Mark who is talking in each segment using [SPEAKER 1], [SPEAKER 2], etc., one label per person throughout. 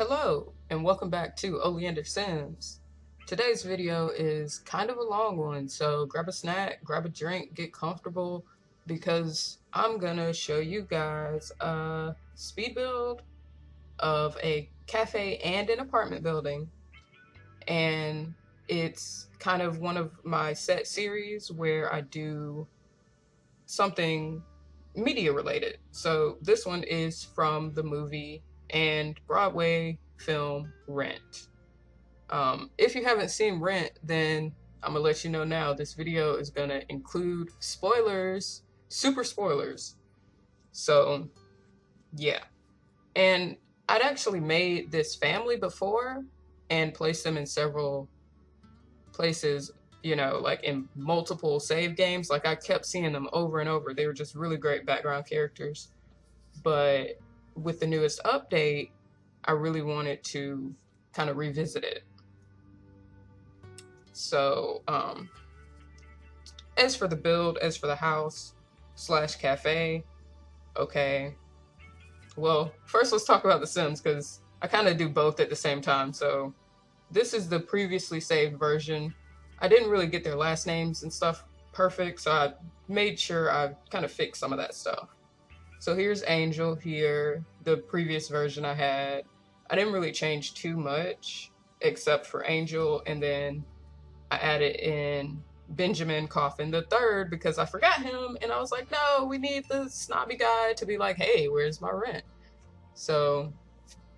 [SPEAKER 1] Hello, and welcome back to Oleander Sims. Today's video is kind of a long one, so grab a snack, grab a drink, get comfortable, because I'm gonna show you guys a speed build of a cafe and an apartment building. And it's kind of one of my set series where I do something media related. So this one is from the movie and Broadway film Rent. If you haven't seen Rent, then I'm gonna let you know now. This video is gonna include spoilers, super spoilers. So yeah, and I'd actually made this family before and placed them in several places, like in multiple save games. Like I kept seeing them over and over. They were just really great background characters. But with the newest update, I really wanted to kind of revisit it. So, as for the build, as for the house slash cafe, okay. Well, first let's talk about The Sims because I kind of do both at the same time. So, this is the previously saved version. I didn't really get their last names and stuff perfect, so I made sure I kind of fixed some of that stuff. So here's Angel here, the previous version I had. I didn't really change too much except for Angel, and then I added in Benjamin Coffin the third because I forgot him, and I was like, no, we need the snobby guy to be like, hey, where's my rent? So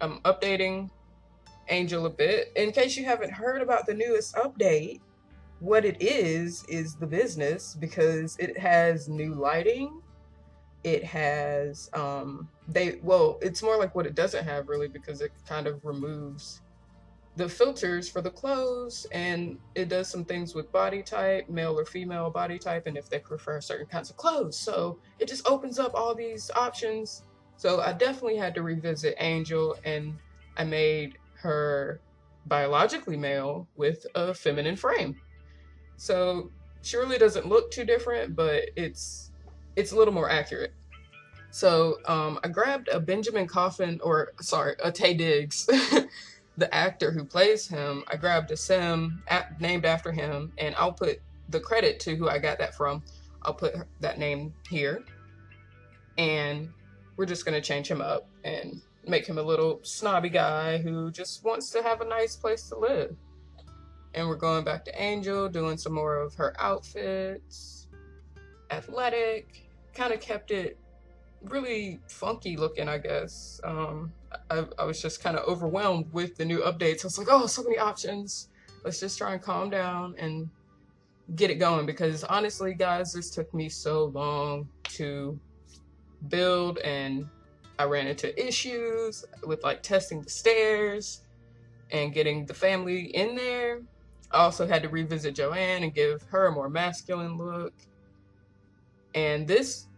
[SPEAKER 1] I'm updating Angel a bit. In case you haven't heard about the newest update, what it is the business, because it has new lighting. It has it's more like what it doesn't have really, because it kind of removes the filters for the clothes, and it does some things with body type, male or female body type, and if they prefer certain kinds of clothes. So it just opens up all these options. So I definitely had to revisit Angel, and I made her biologically male with a feminine frame. So she really doesn't look too different, but it's a little more accurate. So I grabbed a Benjamin Coffin, or sorry, a Taye Diggs, the actor who plays him. I grabbed a sim named after him, and I'll put the credit to who I got that from. I'll put that name here, and we're just gonna change him up and make him a little snobby guy who just wants to have a nice place to live. And we're going back to Angel, doing some more of her outfits. Athletic, kind of kept it really funky looking, I guess. I was just kind of overwhelmed with the new updates. I was like, oh, so many options. Let's just try and calm down and get it going, because honestly, guys, this took me so long to build, and I ran into issues with like testing the stairs and getting the family in there. I also had to revisit Joanne and give her a more masculine look. And this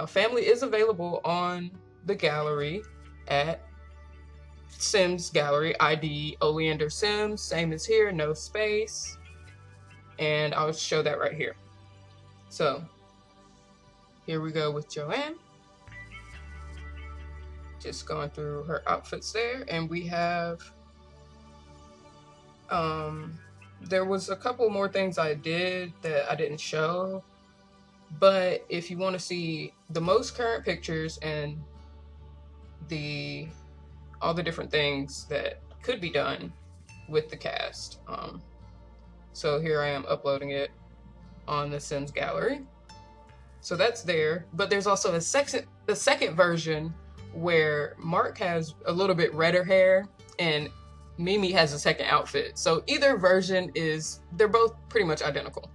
[SPEAKER 1] family is available on the gallery at Sims Gallery ID Oleander Sims, same as here, no space. And I'll show that right here. So here we go with Joanne. Just going through her outfits there, and we have there was a couple more things I did that I didn't show. But if you want to see the most current pictures and all the different things that could be done with the cast, so here I am uploading it on the Sims Gallery. So that's there, but there's also a second version where Mark has a little bit redder hair and Mimi has a second outfit. So either version they're both pretty much identical.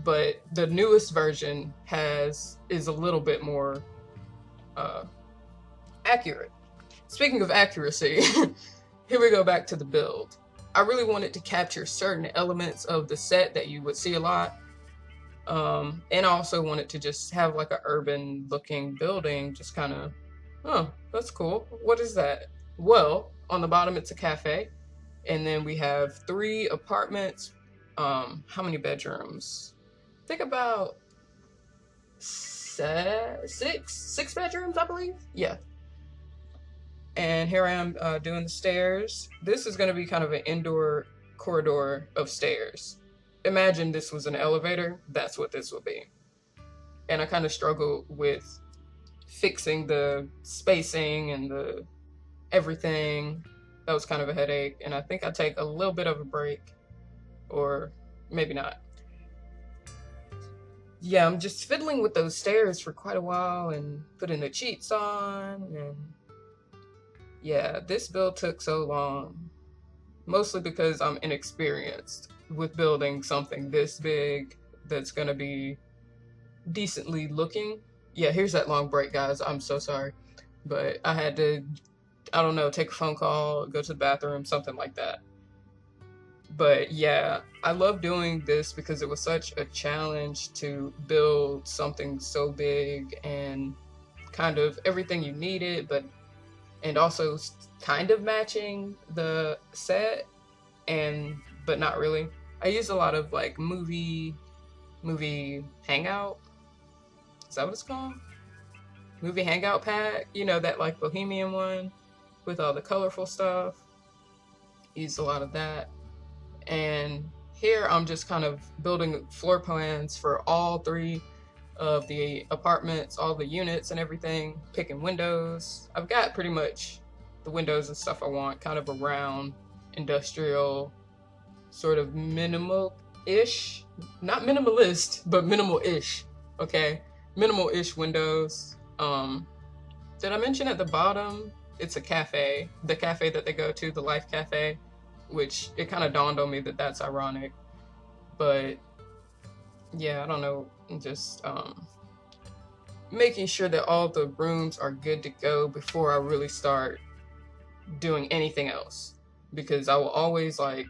[SPEAKER 1] But the newest version is a little bit more accurate. Speaking of accuracy, here we go back to the build. I really wanted to capture certain elements of the set that you would see a lot. And I also wanted to just have like an urban looking building, just kind of, oh, that's cool. What is that? Well, on the bottom it's a cafe. And then we have 3 apartments. How many bedrooms? I think about 6 bedrooms, I believe. Yeah. And here I am doing the stairs. This is going to be kind of an indoor corridor of stairs. Imagine this was an elevator. That's what this will be. And I kind of struggle with fixing the spacing and the everything. That was kind of a headache. And I think I take a little bit of a break, or maybe not. Yeah, I'm just fiddling with those stairs for quite a while and putting the cheats on. And yeah, this build took so long, mostly because I'm inexperienced with building something this big that's gonna be decently looking. Yeah, here's that long break, guys. I'm so sorry. But I had to, I don't know, take a phone call, go to the bathroom, something like that. But yeah, I love doing this because it was such a challenge to build something so big and kind of everything you needed, and also kind of matching the set, but not really. I used a lot of like movie hangout. Is that what it's called? Movie hangout pack, you know, that like bohemian one with all the colorful stuff. Used a lot of that. And here I'm just kind of building floor plans for all 3 of the apartments, all the units and everything, picking windows. I've got pretty much the windows and stuff I want, kind of around industrial, sort of minimal-ish, not minimalist, but minimal-ish, okay? Minimal-ish windows. Did I mention at the bottom, it's a cafe, the cafe that they go to, the Life Cafe, which it kind of dawned on me that that's ironic. But yeah, I don't know, just making sure that all the rooms are good to go before I really start doing anything else, because I will always like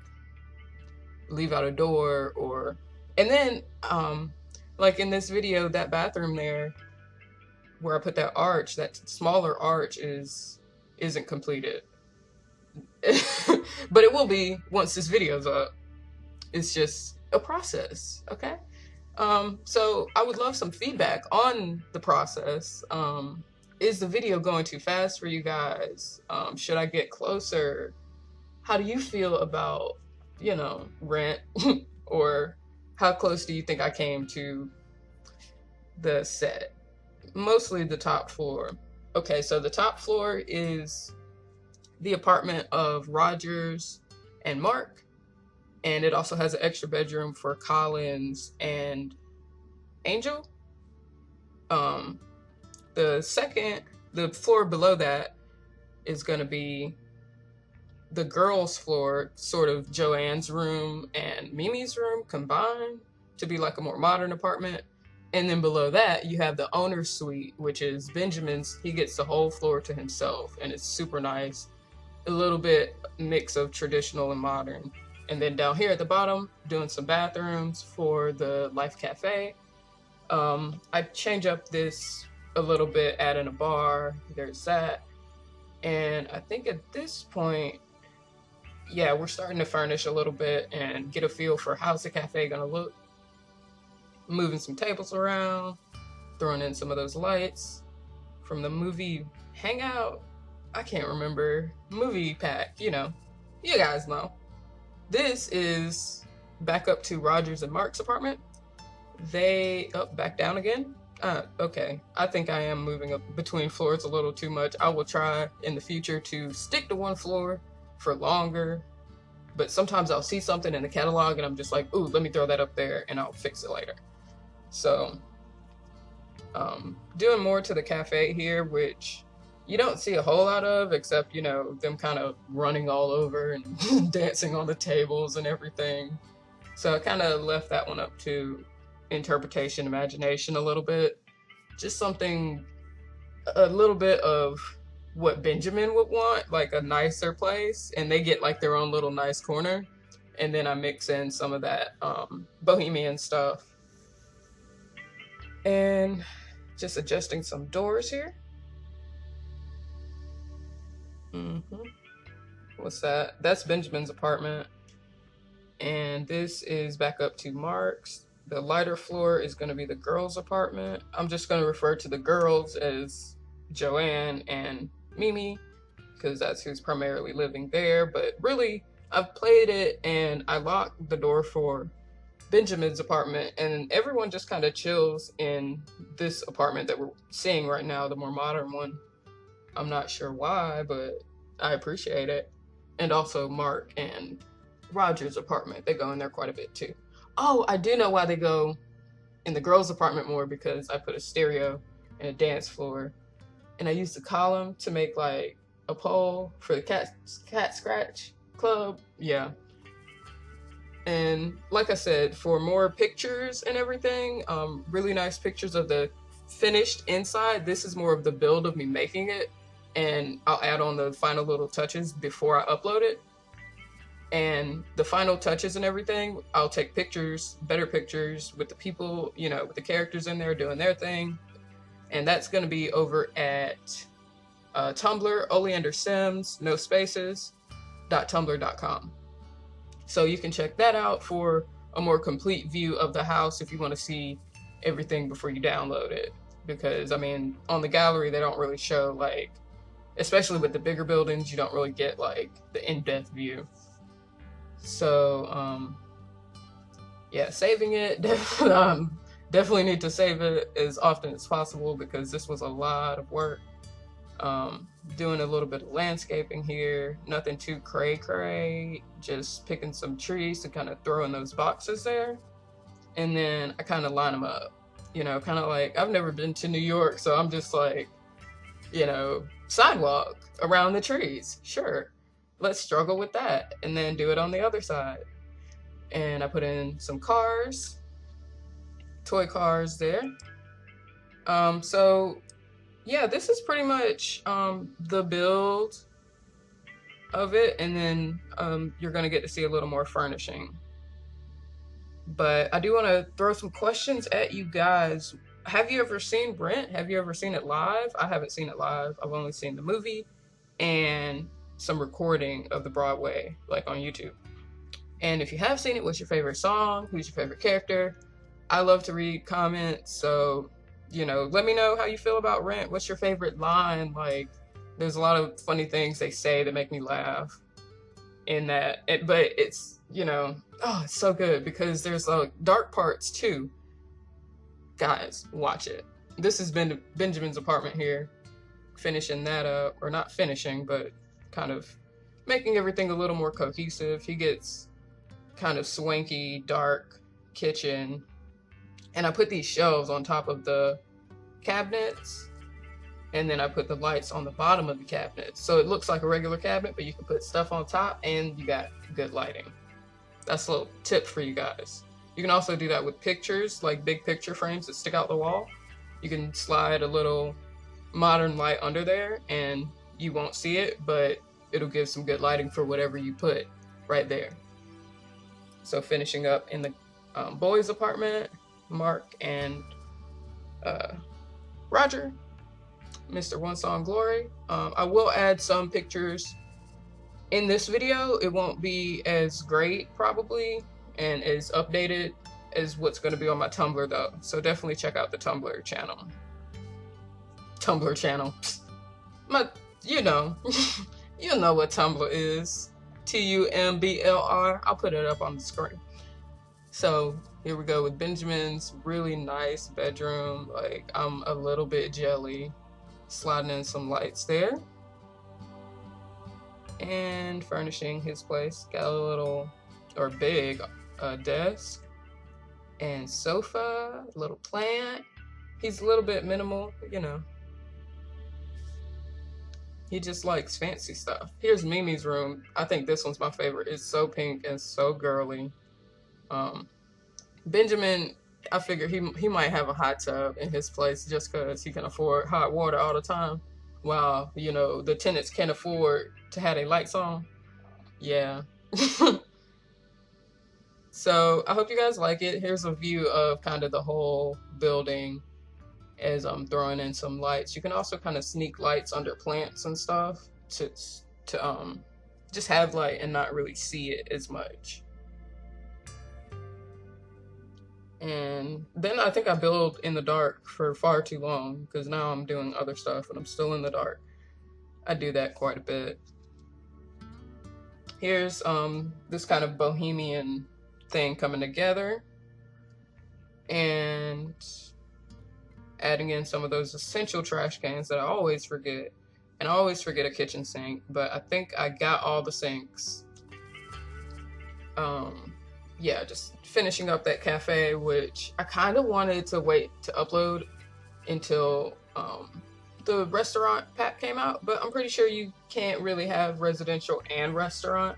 [SPEAKER 1] leave out a door, or and then like in this video, that bathroom there where I put that arch, that smaller arch isn't completed. But it will be once this video's up. It's just a process, okay? So I would love some feedback on the process. Is the video going too fast for you guys? Should I get closer? How do you feel about, you know, rent? Or how close do you think I came to the set? Mostly the top floor. Okay, so the top floor is the apartment of Rogers and Mark, and it also has an extra bedroom for Collins and Angel. The floor below that is going to be the girls' floor, sort of Joanne's room and Mimi's room combined to be like a more modern apartment. And then below that, you have the owner's suite, which is Benjamin's. He gets the whole floor to himself, and it's super nice. A little bit mix of traditional and modern. And then down here at the bottom, doing some bathrooms for the Life Cafe. I change up this a little bit, add in a bar. There's that. And I think at this point, yeah, we're starting to furnish a little bit and get a feel for how's the cafe gonna look. Moving some tables around, throwing in some of those lights from the movie hangout. I can't remember. Movie pack, you know. You guys know. This is back up to Rogers and Mark's apartment. Back down again. Okay. I think I am moving up between floors a little too much. I will try in the future to stick to one floor for longer. But sometimes I'll see something in the catalog and I'm just like, ooh, let me throw that up there and I'll fix it later. So, doing more to the cafe here, which you don't see a whole lot of, except, you know, them kind of running all over and dancing on the tables and everything. So I kind of left that one up to interpretation, imagination a little bit. Just something, a little bit of what Benjamin would want, like a nicer place, and they get like their own little nice corner. And then I mix in some of that bohemian stuff. And just adjusting some doors here. What's that? That's Benjamin's apartment. And this is back up to Mark's. The lighter floor is going to be the girls' apartment. I'm just going to refer to the girls as Joanne and Mimi because that's who's primarily living there. But really, I've played it and I locked the door for Benjamin's apartment, and everyone just kind of chills in this apartment that we're seeing right now, the more modern one. I'm not sure why, but I appreciate it. And also Mark and Roger's apartment, they go in there quite a bit too. Oh, I do know why they go in the girls' apartment more, because I put a stereo and a dance floor, and I used a column to make like a pole for the cat scratch club. Yeah. And like I said, for more pictures and everything, really nice pictures of the finished inside. This is more of the build of me making it, and I'll add on the final little touches before I upload it. And the final touches and everything, I'll take pictures, better pictures with the people, you know, with the characters in there doing their thing. And that's going to be over at Tumblr, Oleander Sims, no spaces, .tumblr.com. So you can check that out for a more complete view of the house if you want to see everything before you download it. Because, I mean, on the gallery, they don't really show, like, especially with the bigger buildings, you don't really get, like, the in-depth view. So, yeah, saving it, definitely need to save it as often as possible, because this was a lot of work. Doing a little bit of landscaping here, nothing too cray, just picking some trees to kind of throw in those boxes there. And then I kind of line them up, you know, kind of like, I've never been to New York, so I'm just like, you know, sidewalk around the trees. Sure, let's struggle with that. And then do it on the other side. And I put in some cars, toy cars there. So yeah, this is pretty much the build of it, and then you're gonna get to see a little more furnishing. But I do want to throw some questions at you guys. Have you ever seen Rent? Have you ever seen it live? I haven't seen it live. I've only seen the movie and some recording of the Broadway, like on YouTube. And if you have seen it, what's your favorite song? Who's your favorite character? I love to read comments, so you know, let me know how you feel about Rent. What's your favorite line? Like, there's a lot of funny things they say that make me laugh in that. But it's, you know, oh, it's so good because there's dark parts too. Guys, watch it. This has been Benjamin's apartment here, finishing that up, or not finishing, but kind of making everything a little more cohesive. He gets kind of swanky, dark kitchen. And I put these shelves on top of the cabinets, and then I put the lights on the bottom of the cabinets. So it looks like a regular cabinet, but you can put stuff on top and you got good lighting. That's a little tip for you guys. You can also do that with pictures, like big picture frames that stick out the wall. You can slide a little modern light under there and you won't see it, but it'll give some good lighting for whatever you put right there. So finishing up in the boys' apartment, Mark and Roger, Mr. One Song Glory. I will add some pictures in this video. It won't be as great probably and as updated as what's going to be on my Tumblr though. So definitely check out the Tumblr channel. You know, you know what Tumblr is. TUMBLR. I'll put it up on the screen. So here we go with Benjamin's really nice bedroom. Like, I'm a little bit jelly. Sliding in some lights there. And furnishing his place. Got a little, or big, desk. And sofa, little plant. He's a little bit minimal, you know. He just likes fancy stuff. Here's Mimi's room. I think this one's my favorite. It's so pink and so girly. Benjamin, I figure he might have a hot tub in his place just because he can afford hot water all the time, while, you know, the tenants can't afford to have their lights on. Yeah. So I hope you guys like it. Here's a view of kind of the whole building as I'm throwing in some lights. You can also kind of sneak lights under plants and stuff to just have light and not really see it as much. And then I think I build in the dark for far too long because now I'm doing other stuff and I'm still in the dark. I do that quite a bit. Here's this kind of bohemian thing coming together, and adding in some of those essential trash cans that I always forget. And I always forget a kitchen sink, but I think I got all the sinks. Yeah, just finishing up that cafe, which I kind of wanted to wait to upload until the restaurant pack came out, but I'm pretty sure you can't really have residential and restaurant.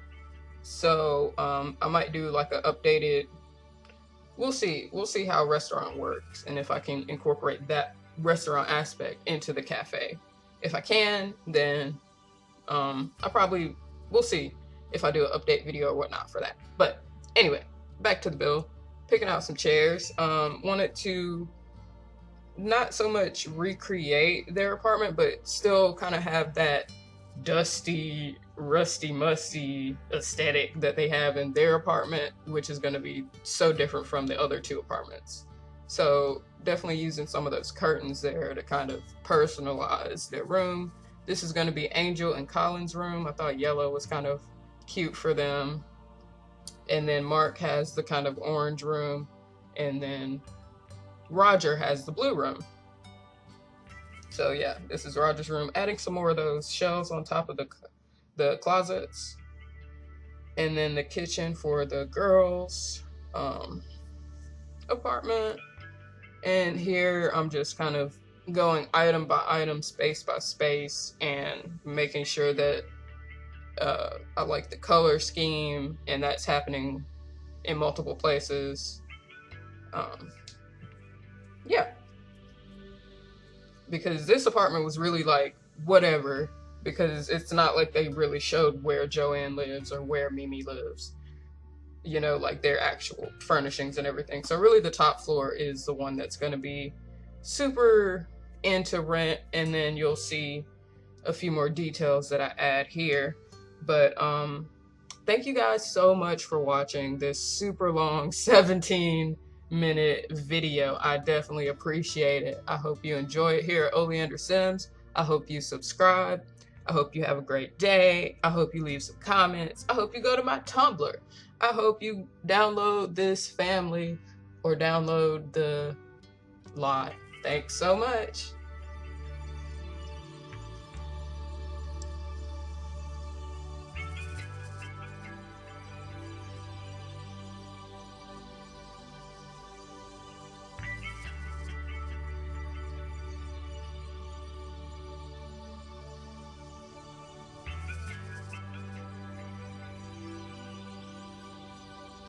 [SPEAKER 1] So I might do like an updated. We'll see how restaurant works and if I can incorporate that restaurant aspect into the cafe. If I can, then we'll see if I do an update video or whatnot for that. But anyway, back to the build. Picking out some chairs. Wanted to not so much recreate their apartment, but still kind of have that dusty, rusty, musty aesthetic that they have in their apartment, which is going to be so different from the other two apartments. So definitely using some of those curtains there to kind of personalize their room. This is going to be Angel and Colin's room. I thought yellow was kind of cute for them. And then Mark has the kind of orange room, and then Roger has the blue room. So yeah, this is Roger's room. Adding some more of those shelves on top of the closets. And then the kitchen for the girls' apartment. And here I'm just kind of going item by item, space by space, and making sure that I like the color scheme, and that's happening in multiple places. Yeah. Because this apartment was really like whatever, because it's not like they really showed where Joanne lives or where Mimi lives, you know, like their actual furnishings and everything. So really the top floor is the one that's going to be super into rent, and then you'll see a few more details that I add here. But thank you guys so much for watching this super long 17-minute video. I definitely appreciate it. I hope you enjoy it here at Oleander Sims. I hope you subscribe. I hope you have a great day. I hope you leave some comments. I hope you go to my Tumblr. I hope you download this family or download the lot. Thanks so much.